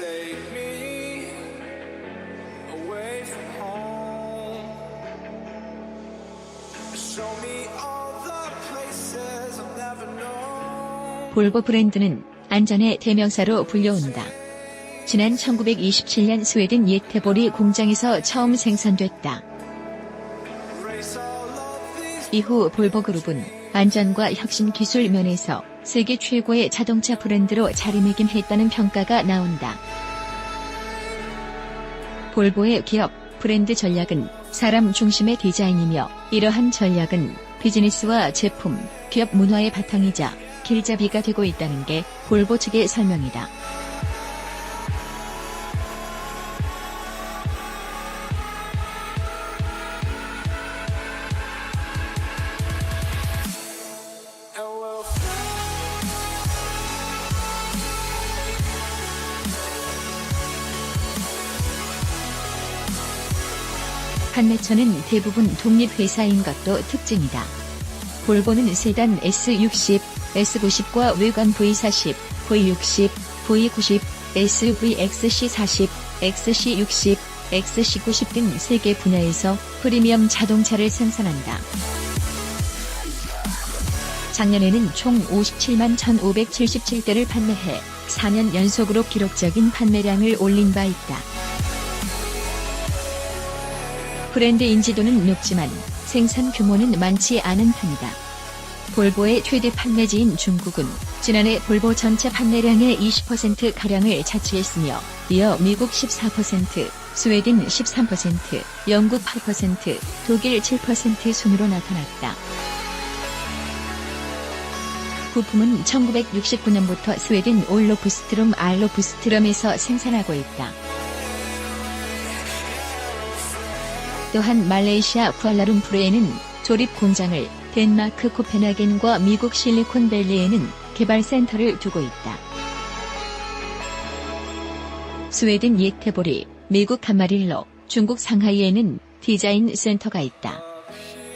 take me away from home. Show me all the places I've never known. 볼보 브랜드는 안전의 대명사로 불려온다. 지난 1927년 스웨덴 예테보리 공장에서 처음 생산됐다. 이후 볼보 그룹은 안전과 혁신 기술 면에서 세계 최고의 자동차 브랜드로 자리매김했다는 평가가 나온다. 볼보의 기업, 브랜드 전략은 사람 중심의 디자인이며 이러한 전략은 비즈니스와 제품, 기업 문화의 바탕이자 길잡이가 되고 있다는 게 볼보 측의 설명이다. 판매처는 대부분 독립회사인 것도 특징이다. 볼보는 세단 S60, S90과 외관 V40, V60, V90, SUV XC40, XC60, XC90 등 3개 분야에서 프리미엄 자동차를 생산한다. 작년에는 총 57만 1,577대를 판매해 4년 연속으로 기록적인 판매량을 올린 바 있다. 브랜드 인지도는 높지만 생산 규모는 많지 않은 편이다. 볼보의 최대 판매지인 중국은 지난해 볼보 전체 판매량의 20%가량을 차지했으며 이어 미국 14%, 스웨덴 13%, 영국 8%, 독일 7% 순으로 나타났다. 부품은 1969년부터 스웨덴 올로프스트롬 알로프스트롬에서 생산하고 있다. 또한 말레이시아 쿠알라룸푸르에는 조립 공장을, 덴마크 코펜하겐과 미국 실리콘밸리에는 개발센터를 두고 있다. 스웨덴 예테보리, 미국 카마릴로, 중국 상하이에는 디자인 센터가 있다.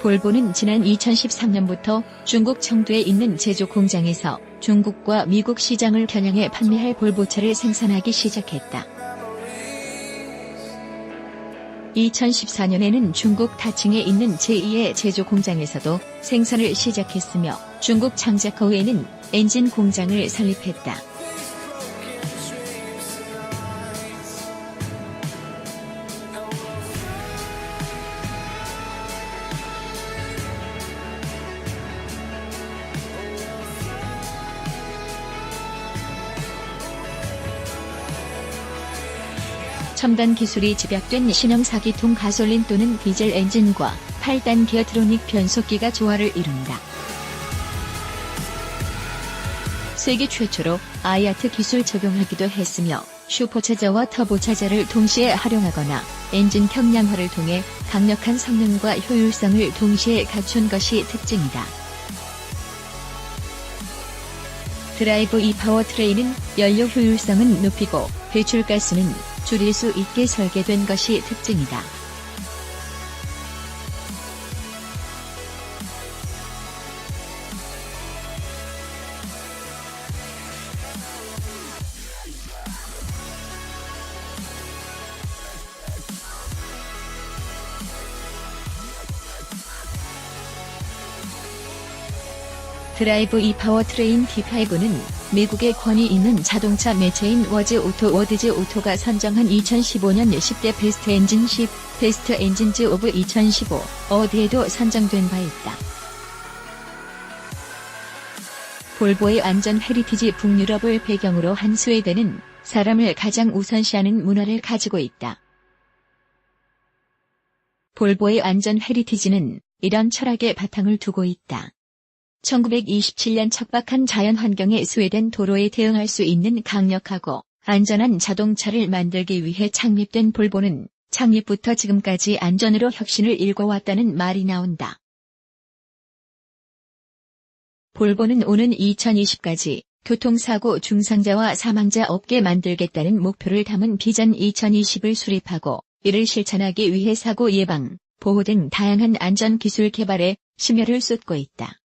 볼보는 지난 2013년부터 중국 청두에 있는 제조 공장에서 중국과 미국 시장을 겨냥해 판매할 볼보차를 생산하기 시작했다. 2014년에는 중국 다칭에 있는 제2의 제조 공장에서도 생산을 시작했으며 중국 장자커우에는 엔진 공장을 설립했다. 첨단 기술이 집약된 신형 4기통 가솔린 또는 디젤 엔진과 8단 기어트로닉 변속기가 조화를 이룬다. 세계 최초로 IAT 기술 적용하기도 했으며 슈퍼차저와 터보차저를 동시에 활용하거나 엔진 경량화를 통해 강력한 성능과 효율성을 동시에 갖춘 것이 특징이다. 드라이브 E 파워트레인은 연료 효율성은 높이고 배출가스는 줄일 수 있게 설계된 것이 특징이다. 드라이브 E 파워트레인 D5는 미국의 권위 있는 자동차 매체인 워드즈 오토가 선정한 2015년 10대 베스트 엔진 10, 베스트 엔진즈 오브 2015 어워드에도 선정된 바 있다. 볼보의 안전 헤리티지 북유럽을 배경으로 한 스웨덴은 사람을 가장 우선시하는 문화를 가지고 있다. 볼보의 안전 헤리티지는 이런 철학의 바탕을 두고 있다. 1927년 척박한 자연환경의 스웨덴 도로에 대응할 수 있는 강력하고 안전한 자동차를 만들기 위해 창립된 볼보는 창립부터 지금까지 안전으로 혁신을 일궈왔다는 말이 나온다. 볼보는 오는 2020까지 교통사고 중상자와 사망자 없게 만들겠다는 목표를 담은 비전 2020을 수립하고 이를 실천하기 위해 사고 예방, 보호 등 다양한 안전 기술 개발에 심혈을 쏟고 있다.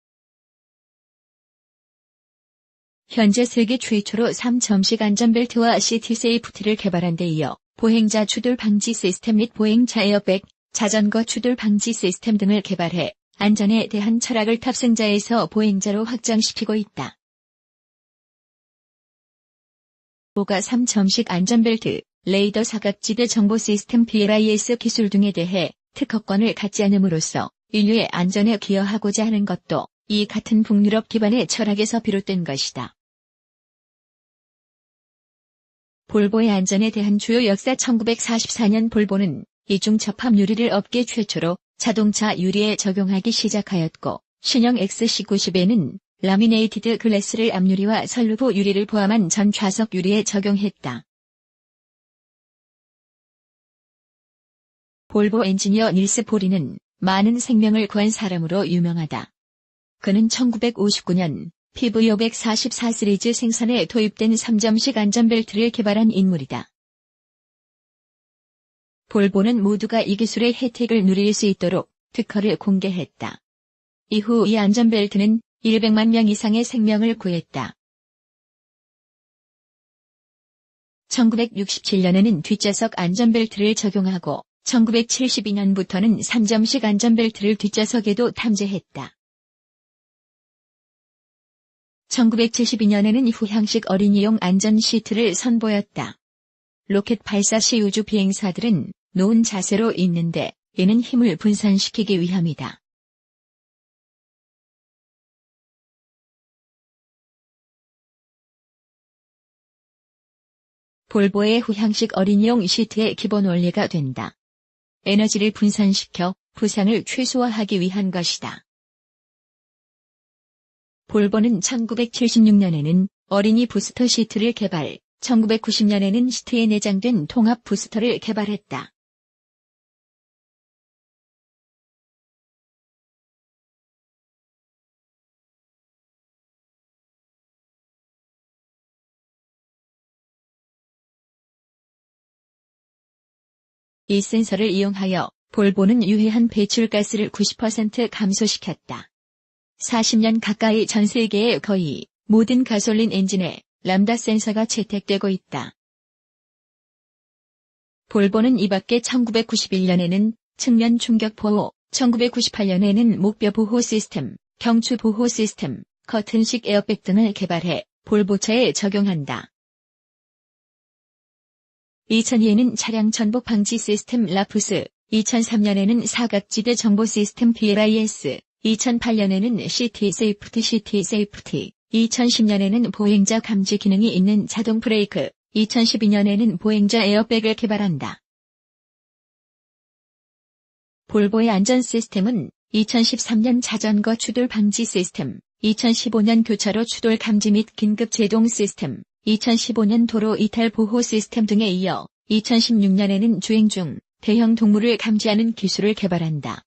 현재 세계 최초로 3점식 안전벨트와 시티 세이프티를 개발한 데 이어 보행자 추돌 방지 시스템 및 보행자 에어백, 자전거 추돌 방지 시스템 등을 개발해 안전에 대한 철학을 탑승자에서 보행자로 확장시키고 있다. 볼보가 3점식 안전벨트, 레이더 사각지대 정보 시스템 BLIS 기술 등에 대해 특허권을 갖지 않음으로써 인류의 안전에 기여하고자 하는 것도 이 같은 북유럽 기반의 철학에서 비롯된 것이다. 볼보의 안전에 대한 주요 역사 1944년 볼보는 이중 접합 유리를 업계 최초로 자동차 유리에 적용하기 시작하였고 신형 XC90에는 라미네이티드 글래스를 앞유리와 선루프 유리를 포함한 전 좌석 유리에 적용했다. 볼보 엔지니어 닐스 보리는 많은 생명을 구한 사람으로 유명하다. 그는 1959년 PV544 시리즈 생산에 도입된 3점식 안전벨트를 개발한 인물이다. 볼보는 모두가 이 기술의 혜택을 누릴 수 있도록 특허를 공개했다. 이후 이 안전벨트는 100만 명 이상의 생명을 구했다. 1967년에는 뒷좌석 안전벨트를 적용하고 1972년부터는 3점식 안전벨트를 뒷좌석에도 탑재했다. 1972년에는 후향식 어린이용 안전 시트를 선보였다. 로켓 발사 시 우주 비행사들은 놓은 자세로 있는데 이는 힘을 분산시키기 위함이다. 볼보의 후향식 어린이용 시트의 기본 원리가 된다. 에너지를 분산시켜 부상을 최소화하기 위한 것이다. 볼보는 1976년에는 어린이 부스터 시트를 개발, 1990년에는 시트에 내장된 통합 부스터를 개발했다. 이 센서를 이용하여 볼보는 유해한 배출가스를 90% 감소시켰다. 40년 가까이 전 세계의 거의 모든 가솔린 엔진에 람다 센서가 채택되고 있다. 볼보는 이 밖에 1991년에는 측면 충격 보호, 1998년에는 목뼈 보호 시스템, 경추 보호 시스템, 커튼식 에어백 등을 개발해 볼보차에 적용한다. 2002에는 차량 전복 방지 시스템 라푸스, 2003년에는 사각지대 정보 시스템 BLIS, 2008년에는 시티 세이프티, 2010년에는 보행자 감지 기능이 있는 자동 브레이크, 2012년에는 보행자 에어백을 개발한다. 볼보의 안전 시스템은 2013년 자전거 추돌 방지 시스템, 2015년 교차로 추돌 감지 및 긴급 제동 시스템, 2015년 도로 이탈 보호 시스템 등에 이어 2016년에는 주행 중 대형 동물을 감지하는 기술을 개발한다.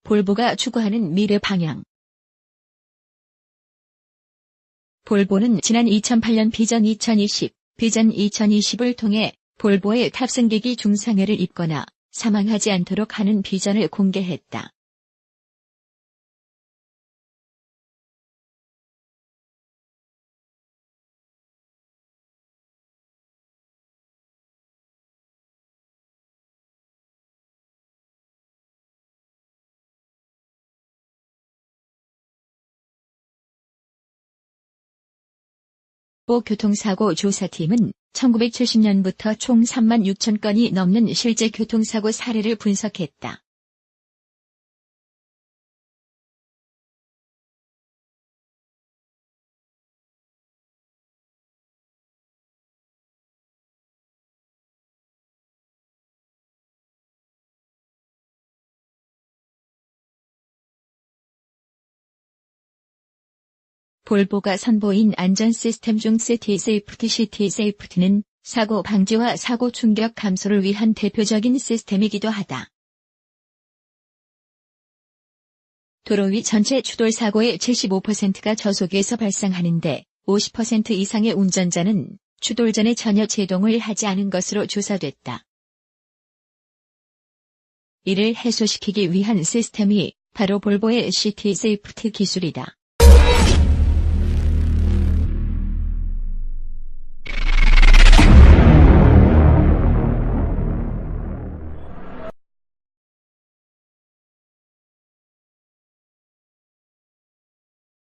볼보가 추구하는 미래 방향. 볼보는 지난 2008년 비전 2020, 비전 2020을 통해 볼보의 탑승기기 중상해를 입거나 사망하지 않도록 하는 비전을 공개했다. 볼보 교통사고 조사팀은 1970년부터 총 3만 6천 건이 넘는 실제 교통사고 사례를 분석했다. 볼보가 선보인 안전 시스템 중 시티 세이프티는 사고 방지와 사고 충격 감소를 위한 대표적인 시스템이기도 하다. 도로 위 전체 추돌 사고의 75%가 저속에서 발생하는데 50% 이상의 운전자는 추돌 전에 전혀 제동을 하지 않은 것으로 조사됐다. 이를 해소시키기 위한 시스템이 바로 볼보의 시티 세이프티 기술이다.